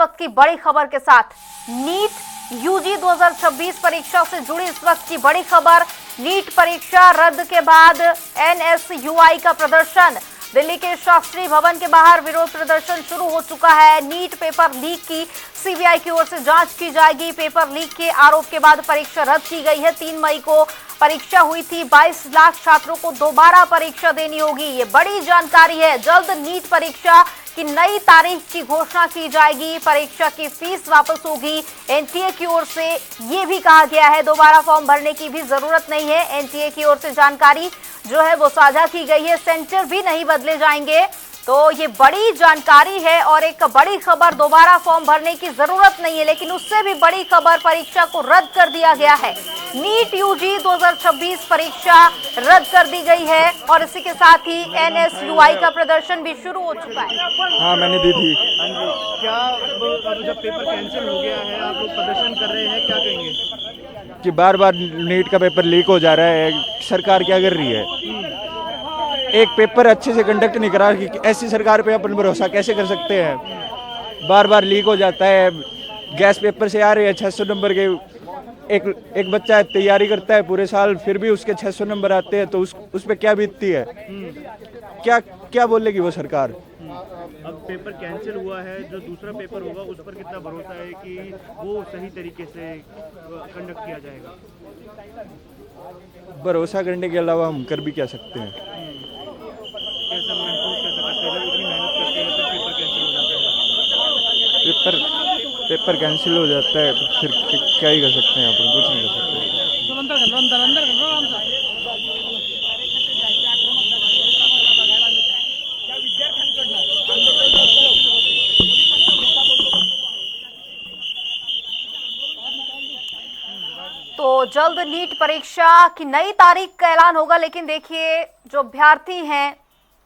वक्त की बड़ी खबर के साथ नीट यूजी 2026 परीक्षा से जुड़ी इस वक्त की बड़ी खबर। नीट परीक्षा रद्द के बाद एनएसयूआई का प्रदर्शन। दिल्ली के शास्त्री भवन के बाहर विरोध प्रदर्शन शुरू हो चुका है। नीट पेपर लीक की सीबीआई की ओर से जांच की जाएगी। पेपर लीक के आरोप के बाद परीक्षा रद्द की गई है। 3 मई को परीक्षा हुई थी। 22 लाख छात्रों को दोबारा परीक्षा देनी होगी। ये बड़ी जानकारी है। जल्द नीट परीक्षा की नई तारीख की घोषणा की जाएगी। परीक्षा की फीस वापस होगी। एनटीए की ओर से ये भी कहा गया है दोबारा फॉर्म भरने की भी जरूरत नहीं है। एनटीए की ओर से जानकारी जो है वो साझा की गई है। सेंटर भी नहीं बदले जाएंगे। तो ये बड़ी जानकारी है और एक बड़ी खबर, दोबारा फॉर्म भरने की जरूरत नहीं है। लेकिन उससे भी बड़ी खबर, परीक्षा को रद्द कर दिया गया है। नीट यूजी 2026 परीक्षा रद्द कर दी गई है और इसी के साथ ही एनएसयूआई का प्रदर्शन भी शुरू हो चुका है। हाँ, मैंने दी थी। क्या अब जब पेपर कैंसिल हो गया है, आप लोग प्रदर्शन कर रहे हैं, क्या कहेंगे? कि बार बार नीट का पेपर लीक हो जा रहा है। सरकार क्या कर रही है? एक पेपर अच्छे से कंडक्ट नहीं करा। कि ऐसी सरकार पे अपन भरोसा कैसे कर सकते हैं? बार बार लीक हो जाता है। गैस पेपर से आ रहे हैं 600 नंबर के। एक बच्चा तैयारी करता है पूरे साल, फिर भी उसके 600 नंबर आते हैं, तो उस पे क्या बीतती है? क्या बोलेगी वो सरकार? अब पेपर कैंसिल हुआ है, जो दूसरा पेपर होगा उस पर कितना भरोसा है कि वो सही तरीके से कंडक्ट किया जाएगा? भरोसा करने के अलावा हम कर भी क्या सकते हैं? कैसा महसूस कर सकते हैं? इतनी मेहनत करते हैं तो पेपर कैंसिल हो जाता है। पेपर कैंसिल हो जाता है तो फिर क्या ही कर सकते हैं? अपन कुछ नहीं कर सकते। तो जल्द नीट परीक्षा की नई तारीख का ऐलान होगा। लेकिन देखिए, जो अभ्यर्थी हैं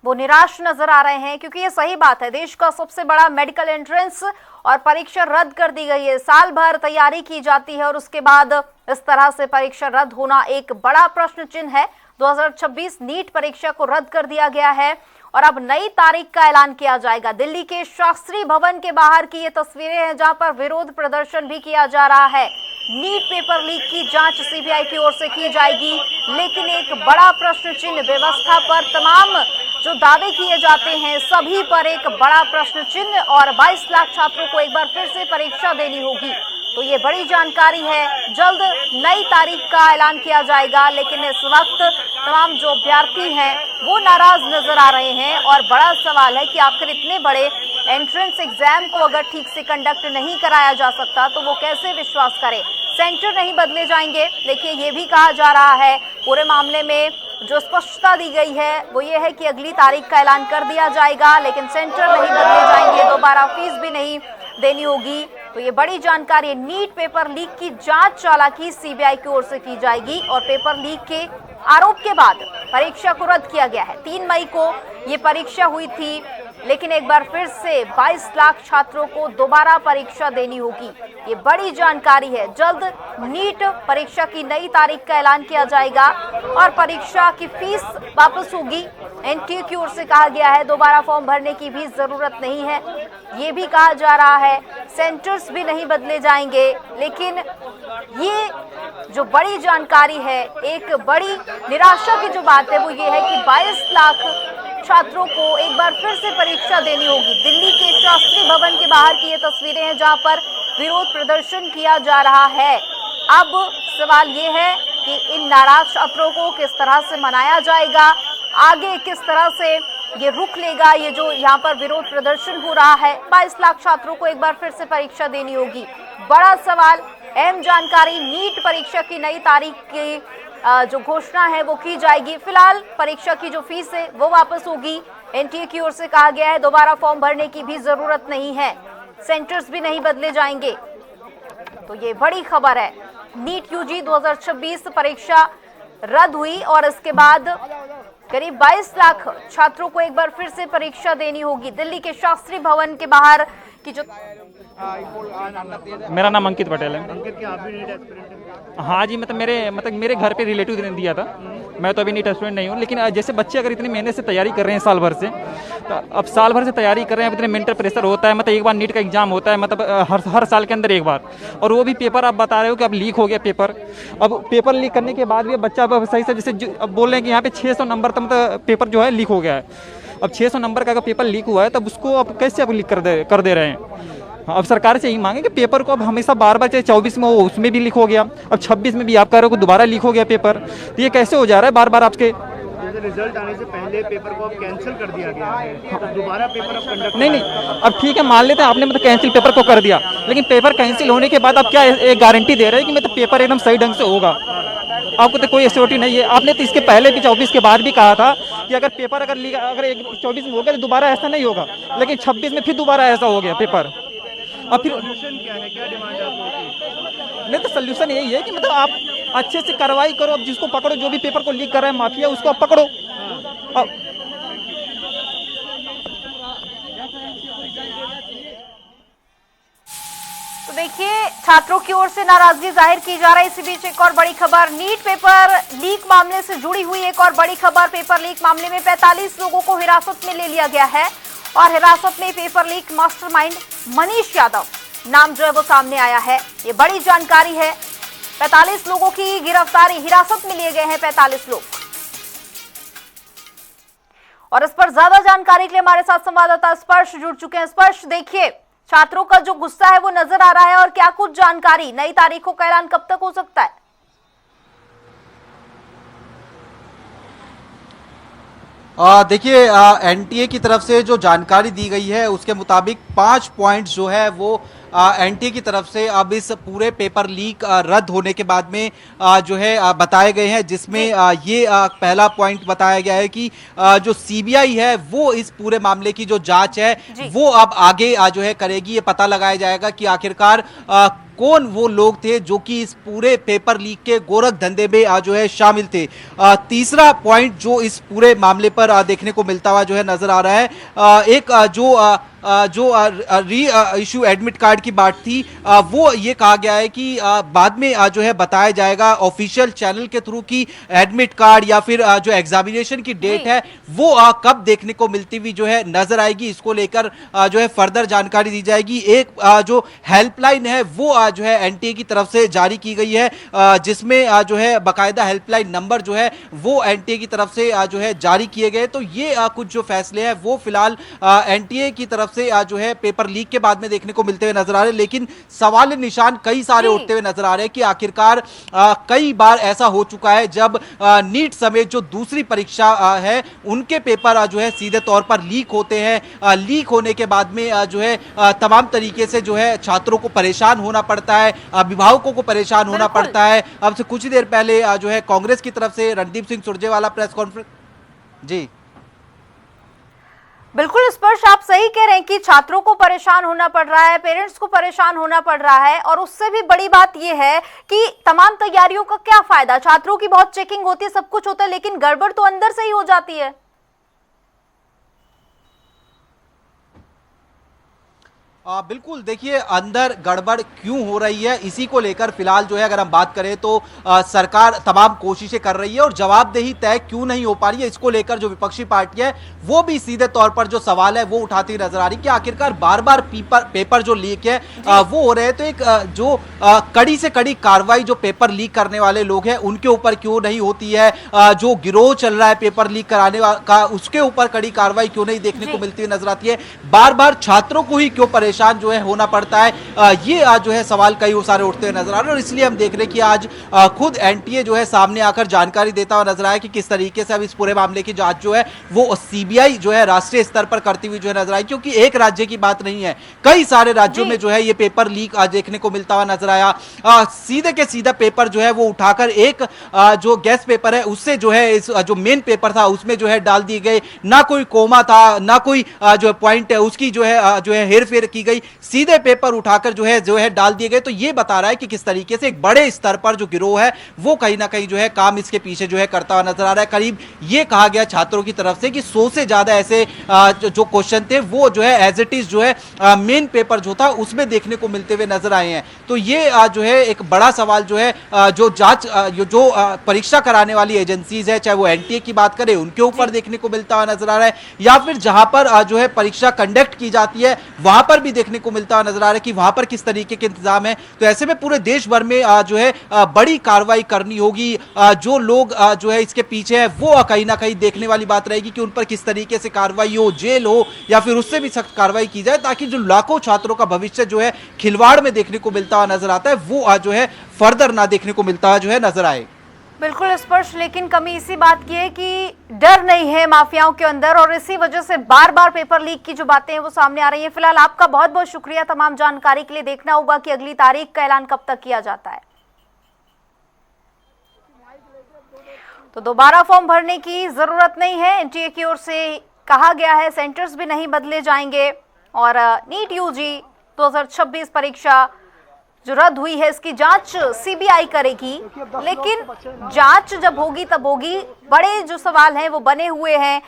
वो निराश नजर आ रहे हैं, क्योंकि ये सही बात है, देश का सबसे बड़ा मेडिकल एंट्रेंस और परीक्षा रद्द कर दी गई है। साल भर तैयारी की जाती है और उसके बाद इस तरह से परीक्षा रद्द होना एक बड़ा प्रश्न चिन्ह है। 2026 नीट परीक्षा को रद्द कर दिया गया है और अब नई तारीख का ऐलान किया जाएगा। दिल्ली के शास्त्री भवन के बाहर की ये तस्वीरें हैं, जहां पर विरोध प्रदर्शन भी किया जा रहा है। नीट पेपर लीक की जांच सीबीआई की ओर से की जाएगी, लेकिन एक बड़ा प्रश्न चिन्ह, व्यवस्था पर तमाम जो दावे किए जाते हैं सभी पर एक बड़ा प्रश्न चिन्ह। और 22 लाख छात्रों को एक बार फिर से परीक्षा देनी होगी। तो ये बड़ी जानकारी है। जल्द नई तारीख का ऐलान किया जाएगा, लेकिन इस वक्त तमाम जो अभ्यर्थी हैं वो नाराज नजर आ रहे हैं। और बड़ा सवाल है कि आखिर इतने बड़े एंट्रेंस एग्जाम को अगर ठीक से कंडक्ट नहीं कराया जा सकता तो वो कैसे विश्वास करे? सेंटर नहीं बदले जाएंगे। देखिए, ये भी कहा जा रहा है, पूरे मामले में जो स्पष्टता दी गई है वो ये है कि अगली तारीख का ऐलान कर दिया जाएगा, लेकिन सेंटर नहीं बदले जाएंगे, दोबारा फीस भी नहीं देनी होगी। तो ये बड़ी जानकारी है। नीट पेपर लीक की जांच चालाकी सीबीआई की ओर से की जाएगी और पेपर लीक के आरोप के बाद परीक्षा को रद्द किया गया है। 3 मई को ये परीक्षा हुई थी, लेकिन एक बार फिर से 22 लाख छात्रों को दोबारा परीक्षा देनी होगी। ये बड़ी जानकारी है। जल्द नीट परीक्षा की नई तारीख का ऐलान किया जाएगा और परीक्षा की फीस वापस होगी। एनटीए की ओर से कहा गया है दोबारा फॉर्म भरने की भी जरूरत नहीं है। ये भी कहा जा रहा है सेंटर्स भी नहीं बदले जाएंगे। लेकिन ये जो बड़ी जानकारी है, एक बड़ी निराशा की जो बात है वो ये है कि 22 लाख छात्रों को एक बार फिर से परीक्षा देनी होगी। दिल्ली के शास्त्री भवन के बाहर की ये तस्वीरें हैं, जहां पर विरोध प्रदर्शन किया जा रहा है। अब सवाल ये है कि इन नाराज छात्रों को किस तरह से मनाया जाएगा, आगे किस तरह से ये रुख लेगा। ये जो यहाँ पर विरोध प्रदर्शन हो रहा है, 22 लाख छात्रों को एक बार फिर से परीक्षा देनी होगी। बड़ा सवाल, अहम जानकारी, नीट परीक्षा की नई तारीख की जो घोषणा है वो की जाएगी। फिलहाल परीक्षा की जो फीस है वो वापस होगी। एनटीए की ओर से कहा गया है दोबारा फॉर्म भरने की भी जरूरत नहीं है, सेंटर्स भी नहीं बदले जाएंगे। तो ये बड़ी खबर है। नीट यूजी 2026 परीक्षा रद्द हुई और इसके बाद करीब 22 लाख छात्रों को एक बार फिर से परीक्षा देनी होगी। दिल्ली के शास्त्री भवन के बाहर की जो मेरा नाम अंकित पटेल है। अंकित, क्या आप भी नीट एस्पिरेंट हैं? हाँ जी, मेरे घर पे रिलेटिव ने दिया था। मैं तो अभी नीट एस्पिरेंट नहीं हूँ, लेकिन जैसे बच्चे अगर इतनी मेहनत से तैयारी कर रहे हैं साल भर से, तो अब साल भर से तैयारी कर रहे हैं, अब इतने मेंटल प्रेशर होता है, मतलब एक बार नीट का एग्जाम होता है, मतलब हर साल के अंदर एक बार, और वो भी पेपर आप बता रहे हो कि अब लीक हो गया पेपर। अब पेपर लीक करने के बाद भी बच्चा अब सही से, जैसे अब बोल रहे हैं कि यहाँ पे 600 नंबर तक मतलब पेपर जो है लीक हो गया है। अब 600 नंबर का अगर पेपर लीक हुआ है, तब उसको अब कैसे अब लीक कर दे रहे हैं। अब सरकार से यही मांगे कि पेपर को अब हमेशा बार बार, चाहे 24 में हो उसमें भी लीक हो गया, अब 26 में भी आप कह रहे हो कि दोबारा लीक हो गया पेपर, तो ये कैसे हो जा रहा है बार बार आपके। जैसे रिजल्ट आने से पहले पेपर को अब कैंसिल कर दिया गया है, तो दोबारा पेपर अब कंडक्ट नहीं, अब ठीक है, मान लेते हैं आपने मतलब कैंसिल पेपर को कर दिया, लेकिन पेपर कैंसिल होने के बाद आप क्या एक गारंटी दे रहे हैं कि मतलब पेपर एकदम सही ढंग से होगा। आपको तो कोई एश्योरिटी नहीं है। आपने तो इसके पहले भी 24 के बाद भी कहा था कि अगर पेपर अगर 24 में हो गया तो दोबारा ऐसा नहीं होगा, लेकिन 26 में फिर दोबारा ऐसा हो गया पेपर। अब फिर सोल्यूशन क्या है, क्या डिमांड है आपकी? नहीं, तो सोल्यूशन यही है कि मतलब आप अच्छे से कार्रवाई करो, अब जिसको पकड़ो, जो भी पेपर को लीक कर रहा है माफिया, उसको आप पकड़ो। अब तो देखिए, छात्रों की ओर से नाराजगी जाहिर की जा रही है। इसी बीच एक और बड़ी खबर, नीट पेपर लीक मामले से जुड़ी हुई एक और बड़ी खबर। पेपर लीक मामले में 45 लोगों को हिरासत में ले लिया गया है और हिरासत में paper leak mastermind Manish Yadav नाम जो है वो सामने आया है। ये बड़ी जानकारी है। 45 लोगों की गिरफ्तारी, हिरासत में लिए गए हैं 45 लोग। और इस पर ज्यादा जानकारी के लिए हमारे साथ संवाददाता स्पर्श जुड़ चुके हैं। स्पर्श, देखिए, छात्रों का जो गुस्सा है वो नजर आ रहा है, और क्या कुछ जानकारी, नई तारीखों का ऐलान कब तक हो सकता है? देखिए, एनटीए की तरफ से जो जानकारी दी गई है उसके मुताबिक 5 पॉइंट्स जो है वो एनटीए की तरफ से अब इस पूरे पेपर लीक रद्द होने के बाद में जो है बताए गए हैं, जिसमें ये पहला पॉइंट बताया गया है कि जो सीबीआई है वो इस पूरे मामले की जो जांच है वो अब आगे जो है करेगी। ये पता लगाया जाएगा कि आखिरकार कौन वो लोग थे जो कि इस पूरे पेपर लीक के गोरख धंधे में जो है शामिल थे। तीसरा पॉइंट जो इस पूरे मामले पर देखने को मिलता हुआ जो है नजर आ रहा है, एक जो री इशू एडमिट कार्ड की बात थी, वो ये कहा गया है कि बाद में जो है बताया जाएगा ऑफिशियल चैनल के थ्रू कि एडमिट कार्ड या फिर जो एग्जामिनेशन की डेट है वो कब देखने को मिलती हुई जो है नजर आएगी। इसको लेकर जो है फर्दर जानकारी दी जाएगी। एक जो हेल्पलाइन है वो जो है एनटीए की तरफ से जारी की गई है, जिसमें जो है बाकायदा हेल्पलाइन नंबर जो है वो एनटीए की तरफ से जो है जारी किए गए। तो ये कुछ जो फैसले हैं वो फिलहाल एनटीए की तरफ से जो है पेपर लीक के बाद में देखने को मिलते हुए नजर आ रहे हैं, लेकिन सवाल निशान कई सारे उठते हुए नजर आ रहे हैं कि आखिरकार कई बार ऐसा हो चुका है जब नीट समेत जो दूसरी परीक्षा है उनके पेपर जो है सीधे तौर पर लीक होते हैं। लीक होने के बाद में जो है तमाम तरीके से जो है छात्रों को परेशान होना पड़ता है, अभिभावकों को परेशान होना पड़ता है। अब से कुछ देर पहले जो है कांग्रेस की तरफ से रणदीप सिंह सुरजेवाला प्रेस कॉन्फ्रेंस। जी बिल्कुल स्पर्श, आप सही कह रहे हैं कि छात्रों को परेशान होना पड़ रहा है, पेरेंट्स को परेशान होना पड़ रहा है, और उससे भी बड़ी बात यह है कि तमाम तैयारियों का क्या फायदा। छात्रों की बहुत चेकिंग होती है, सब कुछ होता है, लेकिन गड़बड़ तो अंदर से ही हो जाती है। बिल्कुल, देखिए अंदर गड़बड़ क्यों हो रही है इसी को लेकर फिलहाल जो है अगर हम बात करें तो सरकार तमाम कोशिशें कर रही है और जवाबदेही तय क्यों नहीं हो पा रही है इसको लेकर जो विपक्षी पार्टी है वो भी सीधे तौर पर जो सवाल है वो उठाती नजर आ रही है कि आखिरकार बार बार पेपर जो लीक है वो हो रहे हैं, तो एक जो कड़ी से कड़ी कार्रवाई जो पेपर लीक करने वाले लोग हैं उनके ऊपर क्यों नहीं होती है, जो गिरोह चल रहा है पेपर लीक कराने का उसके ऊपर कड़ी कार्रवाई क्यों नहीं देखने को मिलती हुई नजर आती है, बार बार छात्रों को ही क्यों परेशान जो है होना पड़ता है, ये आज जो है सवाल कई सारे उठते हुए नजर आ रहे हैं। और इसलिए हम देख रहे हैं कि आज खुद एनटीए जो है सामने आकर जानकारी देता हुआ नजर आया कि किस तरीके से अब इस पूरे मामले की जांच जो है वो सीबीआई जो है राष्ट्रीय स्तर पर करती हुई जो है नजर आई, क्योंकि एक राज्य की बात नहीं है, कई सारे राज्यों में जो है ये पेपर लीक आज देखने को मिलता हुआ नजर आया। सीधे के सीधा पेपर जो है वो उठाकर एक जो गेस्ट पेपर है उससे जो है इस जो मेन पेपर था उसमें जो है डाल दिए गए, ना कोई कोमा था ना कोई जो पॉइंट है उसकी जो है हेर फेर की गई, सीधे पेपर उठाकर जो है डाल दिए गए। तो ये बता रहा है कि किस तरीके से एक बड़े स्तर पर जो गिरोह है वो कहीं ना कहीं जो है काम इसके पीछे जो है करता हुआ नजर आ रहा है। करीब ये कहा गया छात्रों की तरफ से कि 100 से ज्यादा ऐसे जो क्वेश्चन थे वो जो है एज इट इज जो है मेन पेपर जो था उसमें देखने को मिलते हुए नजर आए हैं। तो ये जो है एक बड़ा सवाल जो है जो जांच जो परीक्षा कराने वाली एजेंसीज है, चाहे वो एनटीए की बात करें, उनके ऊपर देखने को मिलता हुआ नजर आ रहा है, या फिर जहां पर जो है परीक्षा कंडक्ट की जाती है वहां पर भी देखने को मिलता हुआ नजर आ रहा है कि वहां पर किस तरीके के इंतजाम है। तो ऐसे में पूरे देश भर में जो है बड़ी कार्रवाई करनी होगी। जो लोग जो है इसके पीछे है वो कहीं ना कहीं देखने वाली बात रहेगी कि उन पर किस तरीके से कार्रवाई हो, जेल हो या फिर उससे भी सख्त कार्रवाई की जाए, ताकि जो लाखों छात्रों का भविष्य जो है खिलवाड़ में देखने को मिलता हुआ नजर आता है वो जो है फर्दर ना देखने को मिलता हुआ जो है नजर आए। बिल्कुल स्पष्ट, लेकिन कमी इसी बात की है कि डर नहीं है माफियाओं के अंदर और इसी वजह से बार बार पेपर लीक की जो बातें हैं वो सामने आ रही हैं। फिलहाल आपका बहुत बहुत शुक्रिया तमाम जानकारी के लिए। देखना होगा कि अगली तारीख का ऐलान कब तक किया जाता है। तो दोबारा फॉर्म भरने की जरूरत नहीं है, एनटीए की ओर से कहा गया है, सेंटर्स भी नहीं बदले जाएंगे और नीट यूजी 2026 परीक्षा जो रद्द हुई है इसकी जांच सीबीआई करेगी, लेकिन जांच जब होगी तब होगी। बड़े जो सवाल हैं वो बने हुए हैं।